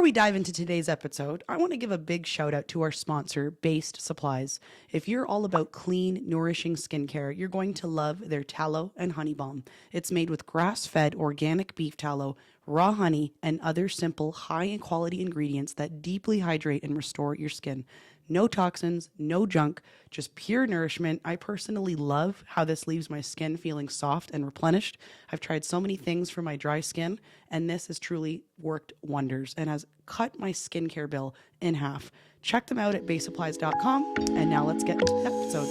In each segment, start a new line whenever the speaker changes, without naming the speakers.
Before we dive into today's episode, I want to give a big shout out to our sponsor, Based Supplies. If you're all about clean, nourishing skincare, you're going to love their tallow and honey balm. It's made with grass-fed organic beef tallow, raw honey, and other simple, high-quality ingredients that deeply hydrate and restore your skin. No toxins, no junk, just pure nourishment. I personally love how this leaves my skin feeling soft and replenished. I've tried so many things for my dry skin, and this has truly worked wonders and has cut my skincare bill in half. Check them out at basesupplies.com, and now let's get into the episode.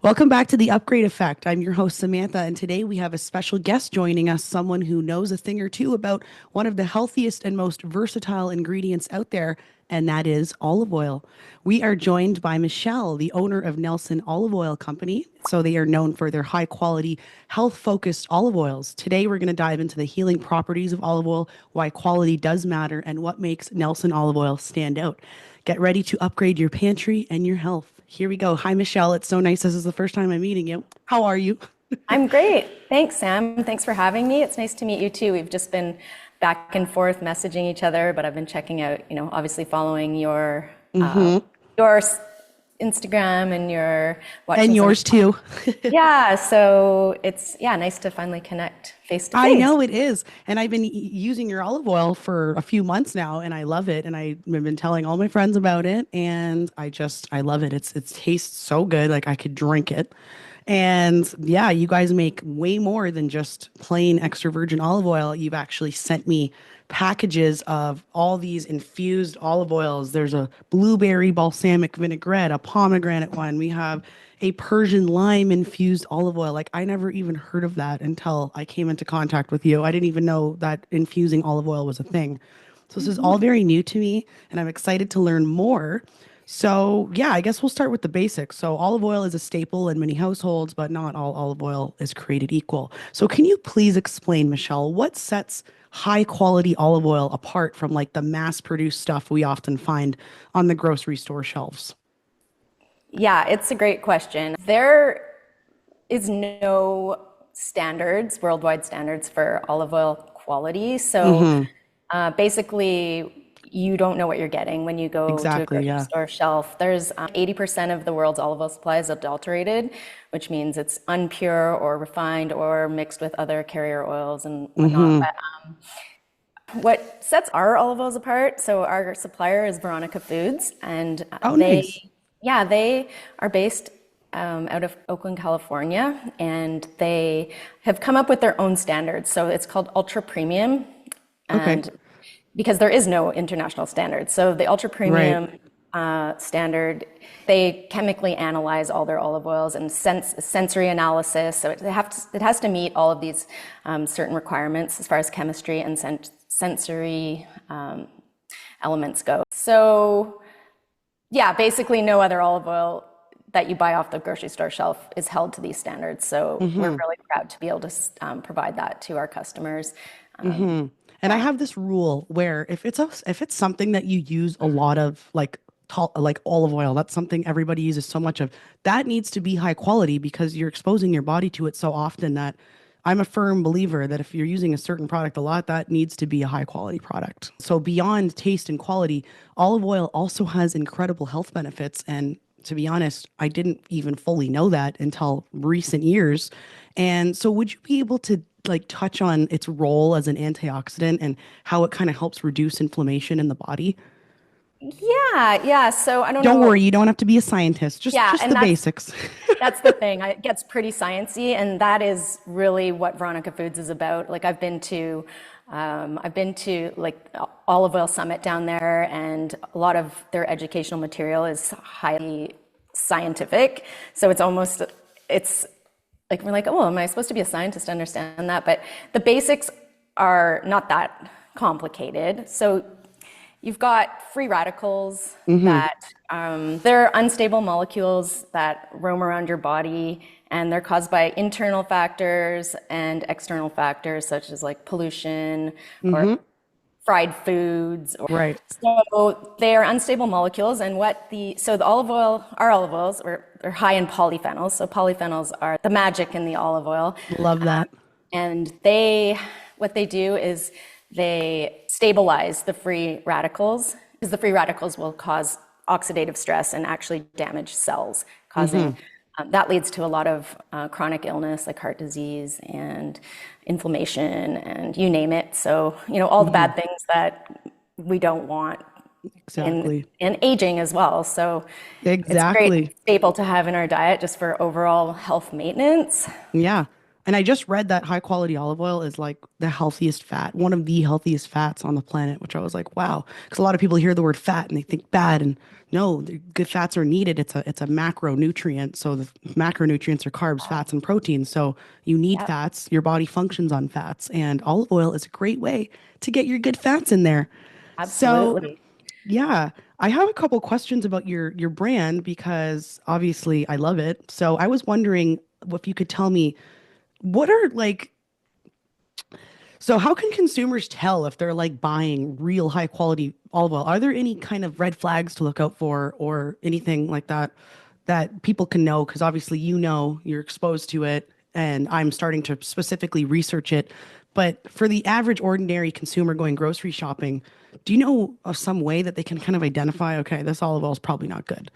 Welcome back to The Upgrade Effect. I'm your host, Samantha, and today we have a special guest joining us, someone who knows a thing or two about one of the healthiest and most versatile ingredients out there, and that is olive oil. We are joined by Michelle, the owner of Nelson Olive Oil Company. So they are known for their high quality, health focused olive oils. Today, we're going to dive into the healing properties of olive oil, why quality does matter, and what makes Nelson Olive Oil stand out. Get ready to upgrade your pantry and your health. Here we go. Hi, Michelle. It's so nice. This is the first time I'm meeting you. How are you?
I'm great. Thanks, Sam. Thanks for having me. It's nice to meet you too. We've just been back and forth messaging each other, but I've been checking out, obviously following your Instagram and your watching
and yours too.
Yeah, so it's nice to finally connect face to face.
I know it is. And I've been using your olive oil for a few months now and I love it. And I've been telling all my friends about it and I love it. It tastes so good. Like I could drink it. And yeah, you guys make way more than just plain extra virgin olive oil. You've actually sent me packages of all these infused olive oils. There's a blueberry balsamic vinaigrette, a pomegranate one. We have a Persian lime infused olive oil. Like I never even heard of that until I came into contact with you. I didn't even know that infusing olive oil was a thing. So this is all very new to me and I'm excited to learn more. So yeah, I guess we'll start with the basics. So olive oil is a staple in many households, but not all olive oil is created equal. So can you please explain, Michelle, what sets high quality olive oil apart from like the mass produced stuff we often find on the grocery store shelves?
Yeah, it's a great question. There is no worldwide standards for olive oil quality. So basically, you don't know what you're getting when you go to a grocery store shelf. There's 80% of the world's olive oil supply is adulterated, which means it's unpure or refined or mixed with other carrier oils and whatnot. But what sets our olive oils apart, so our supplier is Veronica Foods, and they are based out of Oakland, California, and they have come up with their own standards. So it's called ultra premium, and because there is no international standard. So the ultra premium standard, they chemically analyze all their olive oils and sensory analysis. So it has to meet all of these certain requirements as far as chemistry and sensory elements go. So yeah, basically no other olive oil that you buy off the grocery store shelf is held to these standards. So we're really proud to be able to provide that to our customers.
And I have this rule where if it's something that you use a lot of, like olive oil, that's something everybody uses so much of, that needs to be high quality because you're exposing your body to it so often that I'm a firm believer that if you're using a certain product a lot, that needs to be a high quality product. So beyond taste and quality, olive oil also has incredible health benefits. And to be honest, I didn't even fully know that until recent years. And so would you be able to like touch on its role as an antioxidant and how it kind of helps reduce inflammation in the body?
Yeah. So I
don't worry, you don't have to be a scientist. Just the basics.
That's the thing. It gets pretty sciencey, and that is really what Veronica Foods is about. Like I've been to like Olive Oil Summit down there, and a lot of their educational material is highly scientific. So it's like we're like, oh, am I supposed to be a scientist to understand that? But the basics are not that complicated. So you've got free radicals that they're unstable molecules that roam around your body, and they're caused by internal factors and external factors such as like pollution or fried foods. So they are unstable molecules, and our olive oils, or they're high in polyphenols. So polyphenols are the magic in the olive oil.
Love that.
And what they do is they stabilize the free radicals, because the free radicals will cause oxidative stress and actually damage cells, causing that leads to a lot of chronic illness like heart disease and inflammation and you name it. So, all the bad things that we don't want
Exactly.
in aging as well. So it's a great
Exactly.
staple to have in our diet just for overall health maintenance.
Yeah. And I just read that high quality olive oil is like the healthiest fat, one of the healthiest fats on the planet, which I was like, wow. Because a lot of people hear the word fat and they think bad. And no, the good fats are needed. It's a macronutrient. So the macronutrients are carbs, fats, and proteins. So you need
Yep,
fats. Your body functions on fats. And olive oil is a great way to get your good fats in there. So
absolutely.
yeah, I have a couple questions about your brand because obviously I love it. So I was wondering if you could tell me what are like, so how can consumers tell if they're like buying real high quality olive oil? Are there any kind of red flags to look out for or anything like that that people can know? Because obviously, you're exposed to it, and I'm starting to specifically research it. But for the average ordinary consumer going grocery shopping, do you know of some way that they can kind of identify, okay, this olive oil is probably not good?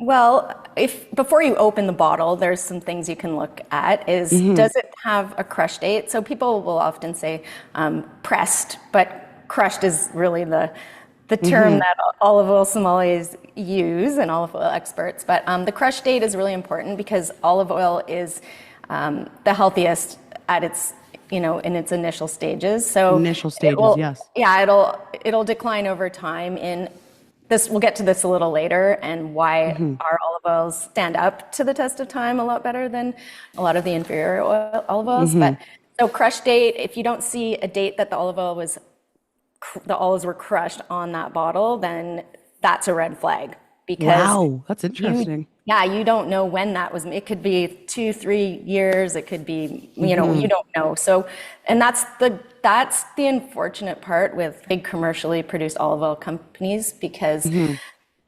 Well, if before you open the bottle, there's some things you can look at is does it have a crush date? So people will often say pressed, but crushed is really the term that olive oil sommeliers use and olive oil experts. But the crush date is really important because olive oil is the healthiest at its in its initial stages. So
Initial
it
stages,
will,
yes.
yeah, it'll decline over time in this. We'll get to this a little later and why our olive oils stand up to the test of time a lot better than a lot of the inferior olive oils. But so crush date, if you don't see a date that the olives were crushed on that bottle, then that's a red flag because
Wow, that's
you,
interesting.
yeah, you don't know when that was. It could be 2, 3 years. It could be, you don't know. So, and that's the unfortunate part with big commercially produced olive oil companies because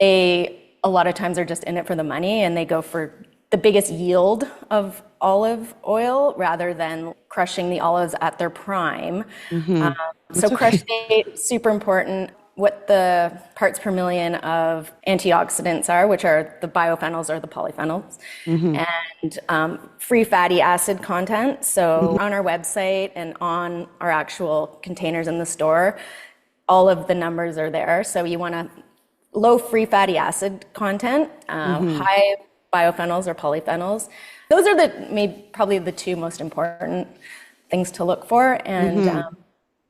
a lot of times are just in it for the money and they go for the biggest yield of olive oil rather than crushing the olives at their prime. Um, so
That's
crush
okay.
date, super important. What the parts per million of antioxidants are, which are the biophenols or the polyphenols, and free fatty acid content. So on our website and on our actual containers in the store, all of the numbers are there. So you want to low free fatty acid content, high biophenols or polyphenols. Those are probably the two most important things to look for, and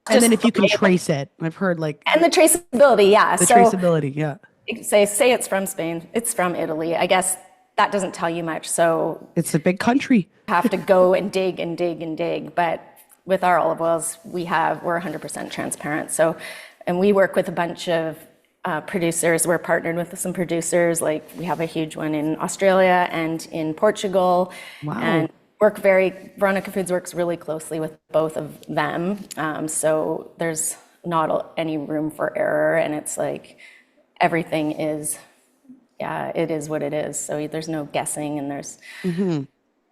And then
just
if
the
you can
label
trace it, I've heard like
and the traceability. Yeah,
the
so
traceability. Yeah.
say it's from Spain, it's from Italy. I guess that doesn't tell you much. So
It's a big country.
have to go and dig and dig and dig. But with our olive oils, we're 100% transparent. So, and we work with a bunch of producers. We're partnered with some producers. Like we have a huge one in Australia and in Portugal, and
Wow.
Veronica Foods works really closely with both of them. So there's not any room for error, and it's like everything is, yeah, it is what it is. So there's no guessing, and there's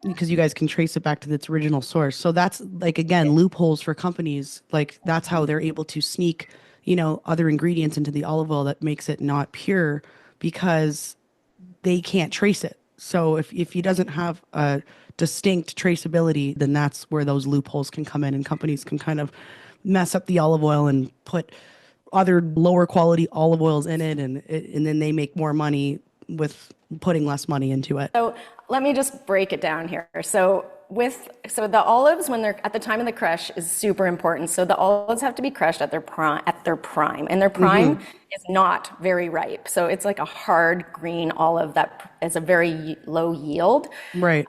Because you guys can trace it back to its original source. So that's like again loopholes for companies. Like that's how they're able to sneak, other ingredients into the olive oil that makes it not pure because they can't trace it. So if he doesn't have a distinct traceability, then that's where those loopholes can come in and companies can kind of mess up the olive oil and put other lower quality olive oils in it and then they make more money with putting less money into it.
So let me just break it down here. So the olives, when they're at the time of the crush, is super important. So the olives have to be crushed at their prime, and their prime is not very ripe. So it's like a hard green olive that is a very low yield.
Right.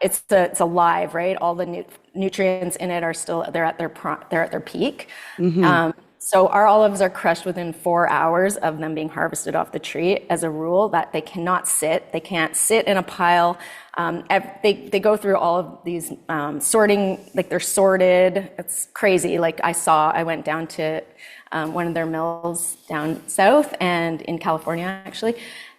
It's alive, right? All the nutrients in it are still they're at their peak. So our olives are crushed within 4 hours of them being harvested off the tree. As a rule, that they cannot sit. They can't sit in a pile. They go through all of these sorting, like they're sorted. It's crazy. Like I went down to one of their mills down south and in California actually,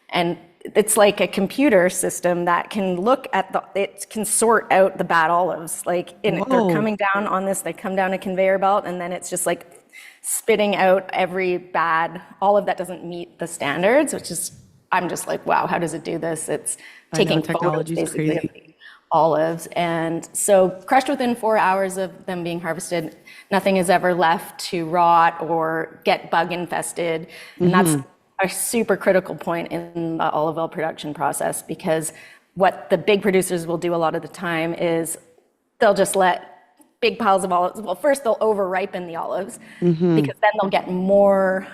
and it's like a computer system that can look at it can sort out the bad olives. Like they're
Whoa.
coming down on this, they come down a conveyor belt, and then it's just like spitting out every bad olive that doesn't meet the standards, which is, I'm just like, wow, how does it do this? It's
I know
taking photos
technology is
basically of
crazy.
the olives. And so crushed within 4 hours of them being harvested, nothing is ever left to rot or get bug infested. And that's a super critical point in the olive oil production process, because what the big producers will do a lot of the time is they'll just let big piles of olives. Well, first they'll over ripen the olives
Mm-hmm.
because then they'll get more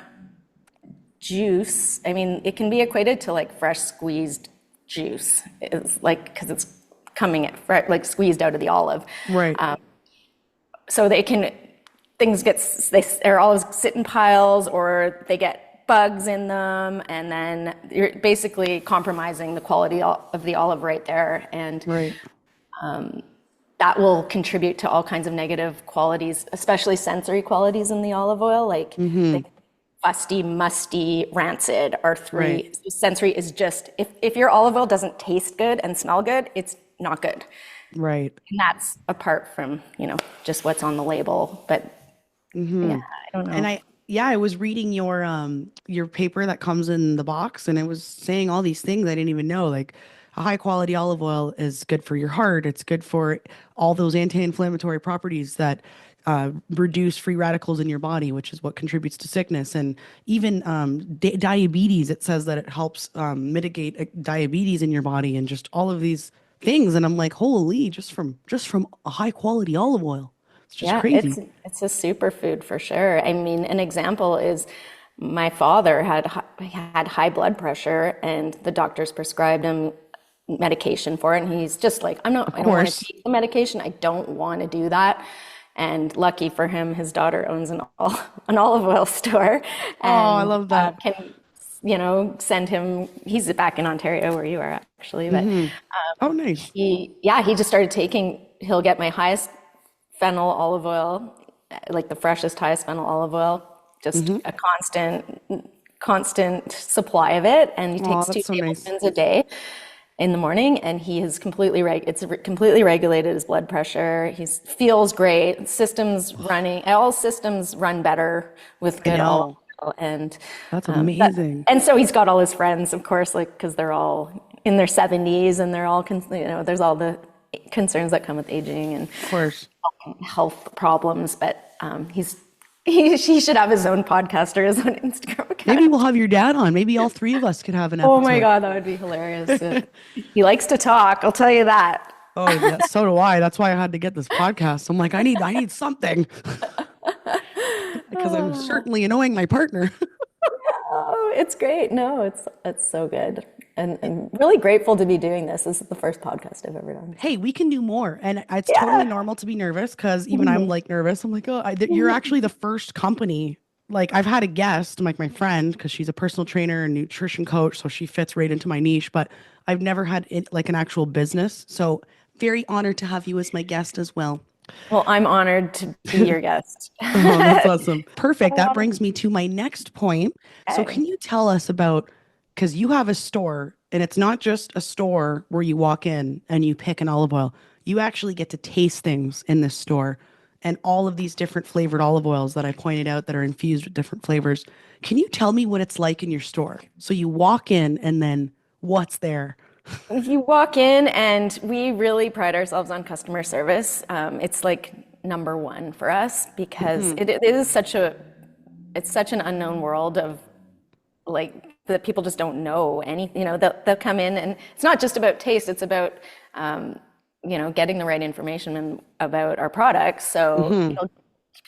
juice. I mean, it can be equated to like fresh squeezed juice. It's like, because it's coming like squeezed out of the olive.
Right.
So they can, things get, their olives sit in piles or they get bugs in them, and then you're basically compromising the quality of the olive right there. And
Right.
that will contribute to all kinds of negative qualities, especially sensory qualities in the olive oil, like
Mm-hmm.
the fusty, musty, rancid are
Right.
three. Sensory is just, if your olive oil doesn't taste good and smell good, it's not good.
Right.
And that's apart from, just what's on the label. But yeah,
Mm-hmm.
I don't
And
know.
I was reading your paper that comes in the box, and it was saying all these things I didn't even know. Like a high quality olive oil is good for your heart. It's good for all those anti-inflammatory properties that reduce free radicals in your body, which is what contributes to sickness. And even diabetes, it says that it helps mitigate diabetes in your body, and just all of these things. And I'm like, holy, just from a high quality olive oil. It's just
Yeah,
crazy.
it's a superfood for sure. I mean, an example is my father had high blood pressure, and the doctors prescribed him medication for it. And he's just like,
Of
I don't want to
course.
take the medication. I don't want to do that. And lucky for him, his daughter owns an olive oil store,
Oh, I
and
love that.
can send him. He's back in Ontario where you are actually, but
Hmm. Oh, nice.
he just started taking. He'll get my highest fennel olive oil, like the freshest, highest fennel olive oil, just
Hmm.
a constant supply of it. And he
Oh,
takes two
that's so nice.
tablespoons a day in the morning, and he has completely regulated his blood pressure. He feels great. Systems running, all systems run better with
I
good olive
know.
oil. And
That's
but
amazing.
and so he's got all his friends, of course, like because they're all in their 70s, and they're all there's all the concerns that come with aging and
Of course.
health problems. But he should have his own podcast or his own Instagram
Maybe
account.
we'll have your dad on. Maybe all three of us could have an
Oh my
episode.
God, that would be hilarious. He likes to talk, I'll tell you that.
Oh, yeah, so do I. That's why I had to get this podcast. I'm like, I need something because I'm certainly annoying my partner.
Oh, it's great. No, it's so good. And I'm really grateful to be doing this. This is the first podcast I've ever done.
Hey, we can do more. And it's totally
Yeah.
normal to be nervous because even I'm
Mhm.
like nervous. I'm like, oh, you're actually the first company. Like I've had a guest, like my friend, because she's a personal trainer and nutrition coach, so she fits right into my niche. But I've never had it like an actual business. So very honored to have you as my guest as well.
Well, I'm honored to be your guest.
Oh, that's awesome. Perfect. That brings me to my next point. So,
Okay.
can you tell us about, because you have a store and it's not just a store where you walk in and you pick an olive oil, you actually get to taste things in this store and all of these different flavored olive oils that I pointed out that are infused with different flavors. Can you tell me what it's like in your store? So, you walk in and then what's there?
You walk in, and we really pride ourselves on customer service. It's like number one for us because
Hmm.
it is it's such an unknown world of like that people just don't know any. They'll come in, and it's not just about taste. It's about getting the right information about our products. So
Hmm.
you'll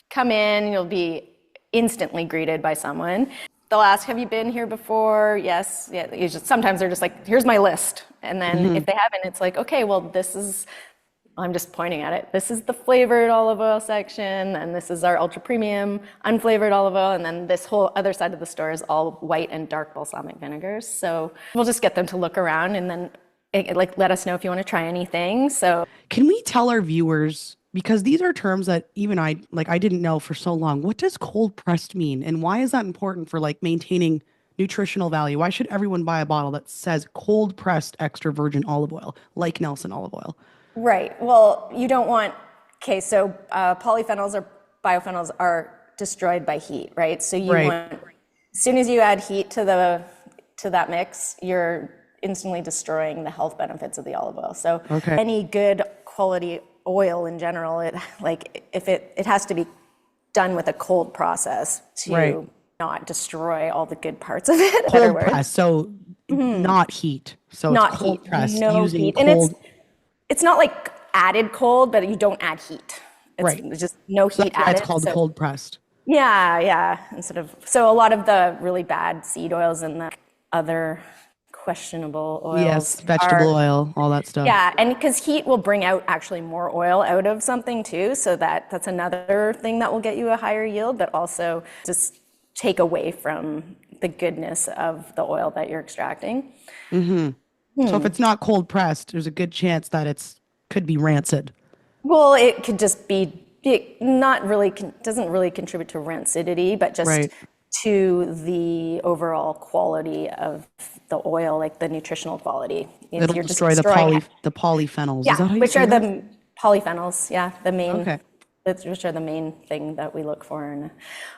come in, you'll be instantly greeted by someone. They'll ask, "Have you been here before?" Yes. Yeah. Sometimes they're just like, "Here's my list," and then
Hmm.
if they haven't, it's like, "Okay, well, this is." I'm just pointing at it. This is the flavored olive oil section, and this is our ultra premium unflavored olive oil, and then this whole other side of the store is all white and dark balsamic vinegars. So we'll just get them to look around, and then like let us know if you want to try anything. So
Can we tell our viewers, because these are terms that even I didn't know for so long. What does cold pressed mean and why is that important for like maintaining nutritional value? Why should everyone buy a bottle that says cold pressed extra virgin olive oil, like Nelson olive oil?
Right. Well, you don't want, okay, so polyphenols or biophenols are destroyed by heat, right? So you
Right.
want, as soon as you add heat to that mix, you're instantly destroying the health benefits of the olive oil. So
Okay.
any good quality oil in general, it like if it has to be done with a cold process
Right.
to not destroy all the good parts of it. Better
Cold
word.
press. So not heat. So it's
Not heat,
cold pressed
no
using
heat. And it's
cold.
it's not like added cold, but you don't add heat. It's
Right.
just no
So
heat
that's why it's
added.
called
So
cold pressed.
yeah, yeah. Instead of so a lot of the really bad seed oils and the other questionable
Yes.
oils
Vegetable
are
oil, all that stuff.
yeah, and because heat will bring out actually more oil out of something too, so that's another thing that will get you a higher yield, but also just take away from the goodness of the oil that you're extracting.
So if it's not cold pressed, there's a good chance that it's could be rancid.
Well, it could just be it not really doesn't really contribute to rancidity, but just
Right.
to the overall quality of the oil, like the nutritional quality. Is
It'll
you're just
destroy
destroying it.
the polyphenols. Is
Yeah,
that how you
which
say
are
that?
the polyphenols. Yeah,
Okay.
which are the main thing that we look for in a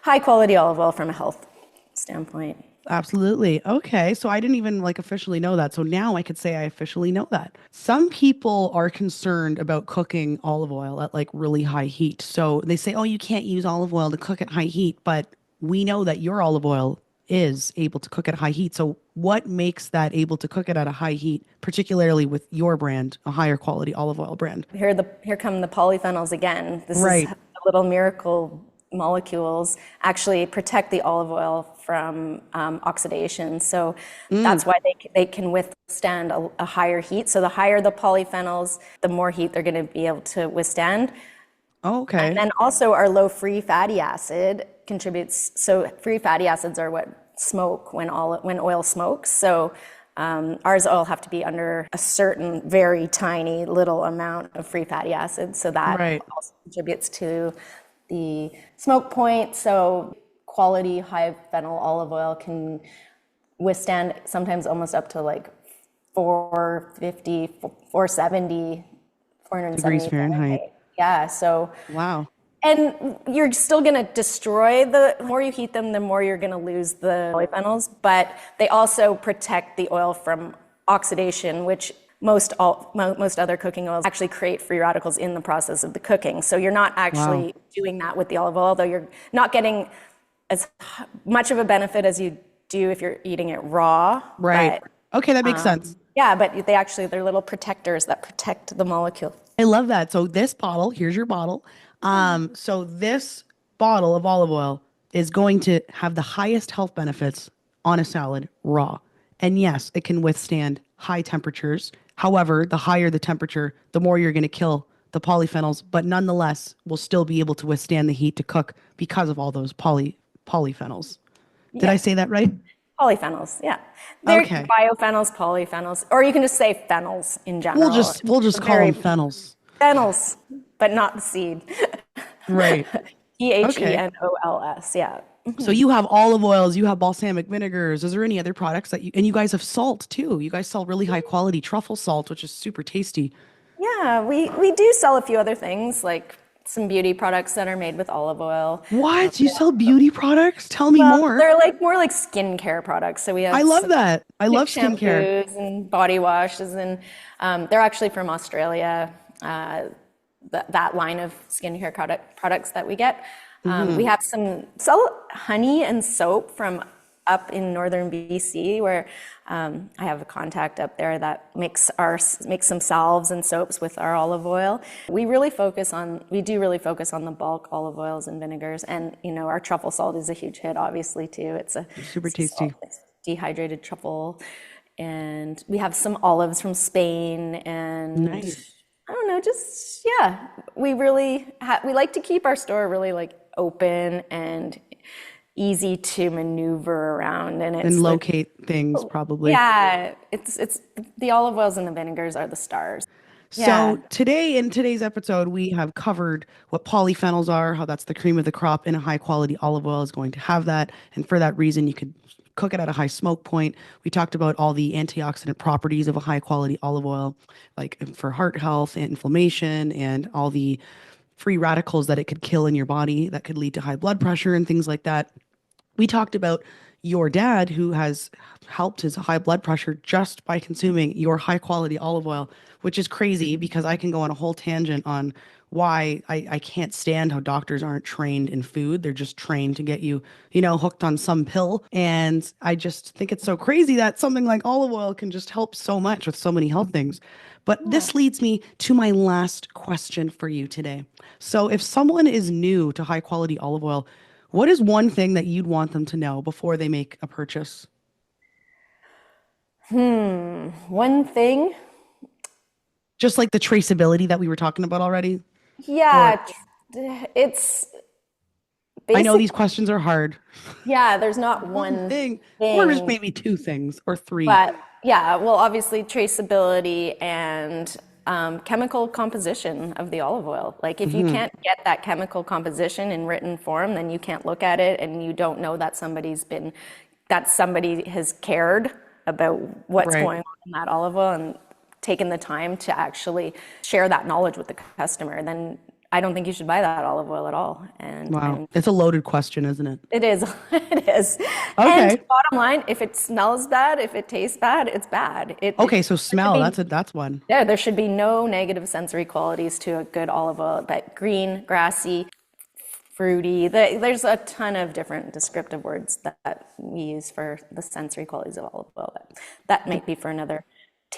high quality olive oil from a health standpoint.
Absolutely. Okay. So I didn't even like officially know that. So now I could say I officially know that. Some people are concerned about cooking olive oil at like really high heat. So they say, oh, you can't use olive oil to cook at high heat. But we know that your olive oil is able to cook at high heat. So what makes that able to cook it at a high heat, particularly with your brand, a higher quality olive oil brand?
Here come the polyphenols again. This is
Right.
the little miracle molecules actually protect the olive oil from oxidation. So that's why they can withstand a higher heat. So the higher the polyphenols, the more heat they're going to be able to withstand.
Oh,
And
okay.
then also our low free fatty acid contributes. So free fatty acids are what smoke when oil smokes. So ours all have to be under a certain very tiny little amount of free fatty acids. So that
Right.
also contributes to the smoke point. So quality high phenol olive oil can withstand sometimes almost up to like 450, 470,
Degrees
470
Fahrenheit.
Fahrenheit. Yeah, so
Wow.
and you're still going to destroy the more you heat them, the more you're going to lose the polyphenols, but they also protect the oil from oxidation, which most other cooking oils actually create free radicals in the process of the cooking. So you're not
Wow.
actually doing that with the olive oil, though you're not getting as much of a benefit as you do if you're eating it raw.
Right.
But
Okay, that makes sense.
yeah, but they're little protectors that protect the molecule.
I love that. So this bottle, here's your bottle. So this bottle of olive oil is going to have the highest health benefits on a salad raw. And yes, it can withstand high temperatures. However, the higher the temperature, the more you're going to kill the polyphenols, but nonetheless will still be able to withstand the heat to cook because of all those polyphenols. Did I
Yeah.
say that right?
Polyphenols, yeah. They're
Okay.
biophenols, polyphenols, or you can just say phenols in general.
We'll just call them
Very
phenols.
phenols, but not the seed.
Right. Okay.
Phenols, yeah.
So you have olive oils, you have balsamic vinegars. Is there any other products that and you guys have salt too. You guys sell really high quality truffle salt, which is super tasty.
Yeah, we do sell a few other things, like some beauty products that are made with olive oil.
What? You sell beauty products? Tell me
Well,
more.
they're like more like skincare products. So we
I
have
love
some
that. I love skincare.
shampoos and body washes, and they're actually from Australia. That line of skincare products that we get. We have some sell honey and soap from up in northern BC, where I have a contact up there that makes some salves and soaps with our olive oil. We do really focus on the bulk olive oils and vinegars, and our truffle salt is a huge hit, obviously too.
Super
It's a
tasty.
salt, it's dehydrated truffle, and we have some olives from Spain, and
Nice.
I don't know, just yeah, we like to keep our store really like open and easy to maneuver around, and
And
it's like
locate things probably.
yeah, it's the olive oils and the vinegars are the stars. Yeah.
So today in today's episode, we have covered what polyphenols are, how that's the cream of the crop, and a high quality olive oil is going to have that. And for that reason, you could cook it at a high smoke point. We talked about all the antioxidant properties of a high quality olive oil, like for heart health and inflammation, and all the free radicals that it could kill in your body that could lead to high blood pressure and things like that. We talked about your dad who has helped his high blood pressure just by consuming your high quality olive oil, which is crazy because I can go on a whole tangent on why I can't stand how doctors aren't trained in food. They're just trained to get you, hooked on some pill. And I just think it's so crazy that something like olive oil can just help so much with so many health things. But
Yeah.
this leads me to my last question for you today. So, if someone is new to high quality olive oil, what is one thing that you'd want them to know before they make a purchase?
One thing,
Just like the traceability that we were talking about already? Or
yeah, it's
I know
basic.
these questions are hard.
Yeah, there's not
One
one
thing, or just
thing,
maybe two things or three.
but yeah, well, obviously traceability and chemical composition of the olive oil. Like if you
Hmm.
can't get that chemical composition in written form, then you can't look at it and you don't know that somebody has cared about what's
Right.
going on in that olive oil and taken the time to actually share that knowledge with the customer. Then I don't think you should buy that olive oil at all.
Wow.
And
It's a loaded question, isn't it?
it is, it is. And
Okay.
bottom line, if it smells bad, if it tastes bad, it's bad.
Okay, so
There should
smell,
be,
that's one.
yeah, there should be no negative sensory qualities to a good olive oil. But green, grassy, fruity, there's a ton of different descriptive words that we use for the sensory qualities of olive oil. But that might be for another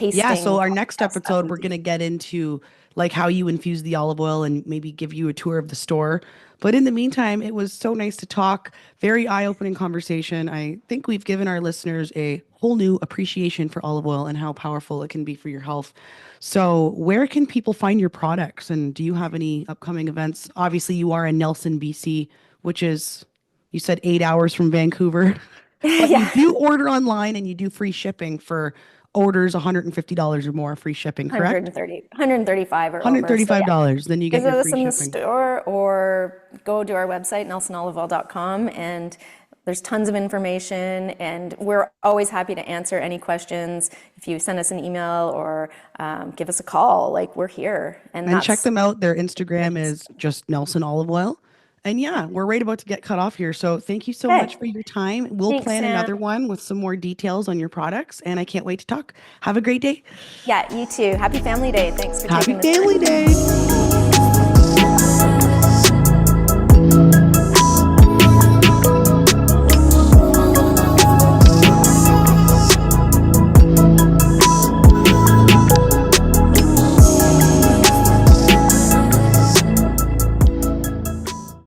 Yeah,
tasting
so our next
podcast that
episode,
we
we're
do.
going to get into like how you infuse the olive oil and maybe give you a tour of the store. But in the meantime, it was so nice to talk. Very eye-opening conversation. I think we've given our listeners a whole new appreciation for olive oil and how powerful it can be for your health. So, where can people find your products? And do you have any upcoming events? Obviously, you are in Nelson, BC, which is, you said 8 hours from Vancouver. But you
Yeah,
do order online and you do free shipping for orders $150 or more, free shipping, correct?
135 or over. So yeah,
$135, then you get
visit
your
us
free
in the
shipping.
store or go to our website, nelsonoliveoil.com, and there's tons of information. And we're always happy to answer any questions. If you send us an email or give us a call, like we're here. And
And check
that's
them out. Their Instagram is just Nelson Olive Oil. And yeah, we're right about to get cut off here. So thank you so much
okay.
for your time. We'll
Thanks,
plan
Sam.
another one with some more details on your products. And I can't wait to talk. Have a great day.
Yeah, you too. Happy Family Day. Thanks for
Happy
taking the
Family
time.
Day.